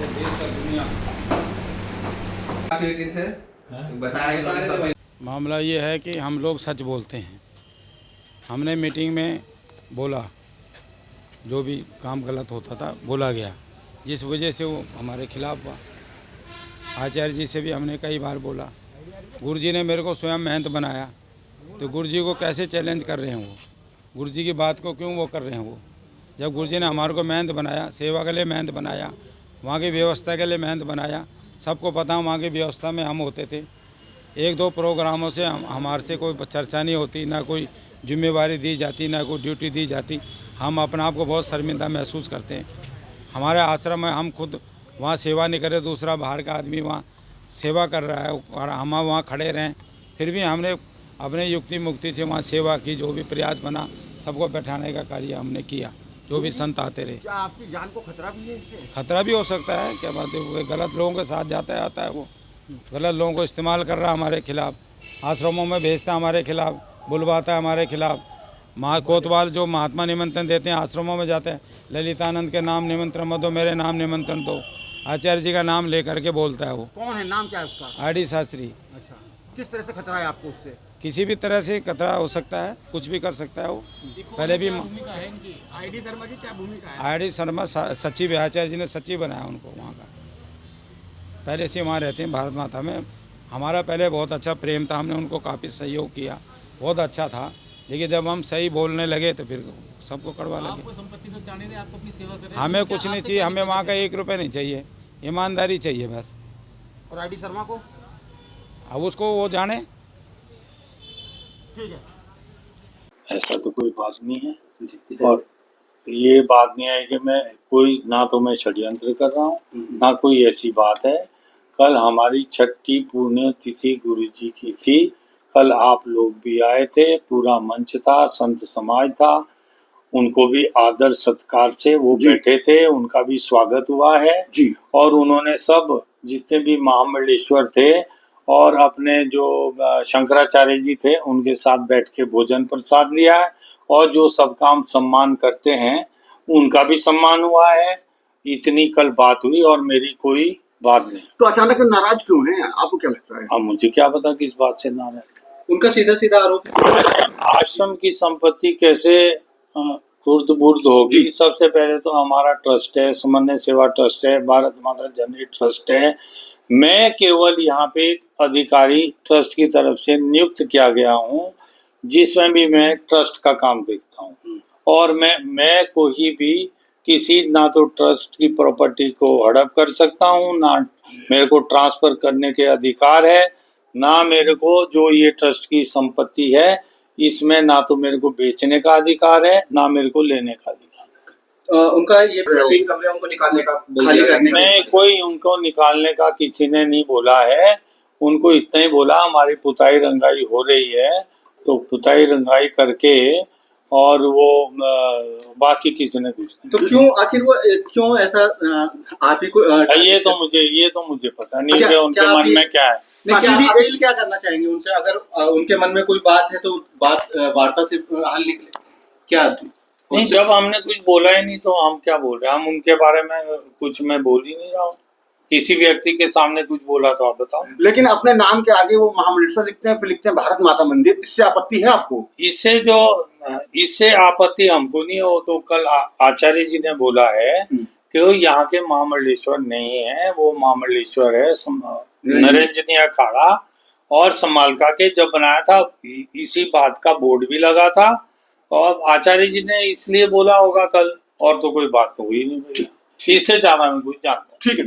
देश और दुनिया बताया। मामला ये है कि हम लोग सच बोलते हैं। हमने मीटिंग में बोला, जो भी काम गलत होता था बोला गया, जिस वजह से वो हमारे खिलाफ हुआ। आचार्य जी से भी हमने कई बार बोला। गुरु जी ने मेरे को स्वयं महंत बनाया, तो गुरु जी को कैसे चैलेंज कर रहे हैं वो? गुरु जी की बात को क्यों वो कर रहे हैं वो? जब गुरु जी ने हमारे को महंत बनाया, सेवा के लिए महंत बनाया, वहाँ की व्यवस्था के लिए महंत बनाया, सबको पता वहाँ की व्यवस्था में हम होते थे। एक दो प्रोग्रामों से हमारे से कोई चर्चा नहीं होती, ना कोई जिम्मेवारी दी जाती, ना कोई ड्यूटी दी जाती। हम अपने आप को बहुत शर्मिंदा महसूस करते हैं। हमारे आश्रम में हम खुद वहाँ सेवा नहीं करें, दूसरा बाहर का आदमी वहाँ सेवा कर रहा है और हम वहाँ खड़े रहें, फिर भी हमने अपने युक्ति मुक्ति से वहाँ सेवा की। जो भी प्रयास बना सबको बैठाने का कार्य हमने किया, जो भी संत आते रहे। क्या आपकी जान को खतरा भी है इससे? खतरा भी हो सकता है, क्या बात है, वो गलत लोगों के साथ जाता आता है, वो गलत लोगों को इस्तेमाल कर रहा है हमारे खिलाफ, आश्रमों में भेजता है हमारे खिलाफ, बुलवाता है हमारे खिलाफ। कोतवाल जो महात्मा निमंत्रण देते हैं आश्रमों में जाते हैं, ललितानंद के नाम निमंत्रण मत दो, मेरे नाम निमंत्रण दो, आचार्य जी का नाम लेकर के बोलता है वो। कौन है, नाम क्या है उसका? आरडी शास्त्री। अच्छा, किस तरह से खतरा है आपको उससे? किसी भी तरह से खतरा हो सकता है, कुछ भी कर सकता है वो। पहले भी भूमिका है इनकी? आईडी शर्मा की क्या भूमिका है? आरडी शर्मा सचिव है, आचार्य जी ने सचिव बनाया उनको वहाँ का। पहले से वहाँ रहते हैं भारत माता में। हमारा पहले बहुत अच्छा प्रेम था, हमने उनको काफ़ी सहयोग किया, बहुत अच्छा था। लेकिन जब हम सही बोलने लगे तो फिर सबको कड़वा लगे। आपको संपत्ति तो चाहने नहीं, आप तो अपनी सेवा कर रहे हैं। हमें कुछ नहीं चाहिए, हमें वहाँ का 1 रुपये नहीं चाहिए, ईमानदारी चाहिए बस। और आईडी शर्मा को? अब उसको वो जाने। ठीक है, ऐसा तो कोई बात नहीं है, और ये बात नहीं है कि मैं कोई, ना तो मैं षड्यंत्र कर रहा हूँ, ना कोई ऐसी बात है। कल हमारी 6ठी पुण्य तिथि गुरु जी की थी। कल आप लोग भी आए थे, पूरा मंच था, संत समाज था, उनको भी आदर सत्कार से वो बैठे थे, उनका भी स्वागत हुआ है जी। और उन्होंने सब जितने भी महामंडलेश्वर थे और अपने जो शंकराचार्य जी थे उनके साथ बैठ के भोजन प्रसाद लिया है, और जो सब काम सम्मान करते हैं उनका भी सम्मान हुआ है। इतनी कल बात हुई और मेरी कोई बात नहीं। तो अचानक नाराज क्यों हैं, आपको क्या लगता है? अब मुझे क्या पता किस बात से नाराज। उनका सीधा सीधा आरोप आश्रम की संपत्ति कैसे खुर्द बुर्द होगी? सबसे पहले तो हमारा ट्रस्ट है, समन्वय सेवा ट्रस्ट है, भारत माता जननी ट्रस्ट है। मैं केवल यहाँ पे एक अधिकारी ट्रस्ट की तरफ से नियुक्त किया गया हूँ, जिसमें भी मैं ट्रस्ट का काम देखता हूँ। और मैं कोई भी किसी, ना तो ट्रस्ट की प्रॉपर्टी को हड़प कर सकता हूँ, ना मेरे को ट्रांसफर करने के अधिकार है, ना मेरे को जो ये ट्रस्ट की संपत्ति है इसमें ना तो मेरे को बेचने का अधिकार है, ना मेरे को लेने का अधिकार। उनका ये 3 कमरे उनको निकालने का, खाली करने का? नहीं, कोई उनको निकालने का किसी ने नहीं बोला है। उनको इतना ही बोला हमारी पुताई रंगाई हो रही है, तो पुताई रंगाई करके, और वो बाकी किसी ने कुछ नहीं। तो क्यों, आखिर वो क्यों ऐसा आप ही को ये तो मुझे पता नहीं है उनके मन में क्या है। अपील क्या करना चाहेंगे उनसे? अगर उनके मन में कोई बात है तो बात वार्ता से हल निकले क्या? नहीं, जब हमने कुछ बोला ही नहीं तो हम क्या बोल रहे हैं? हम उनके बारे में कुछ मैं बोल ही नहीं रहा हूँ। किसी व्यक्ति के सामने कुछ बोला तो आप बताओ। लेकिन अपने नाम के आगे वो महामंडलेश्वर लिखते हैं, फिर लिखते हैं भारत माता मंदिर, इससे आपत्ति है आपको? इससे आपत्ति हमको नहीं हो। तो कल आचार्य जी ने बोला है कि वो यहाँ के महामंडलेश्वर नहीं है, वो महामंडलेश्वर है नरेंजनी अखाड़ा और समालका के। जब बनाया था इसी बात का बोर्ड भी लगा था, और आचार्य जी ने इसलिए बोला होगा कल, और तो कोई बात तो हुई नहीं। इससे ज्यादा मैं कुछ जानता। ठीक है।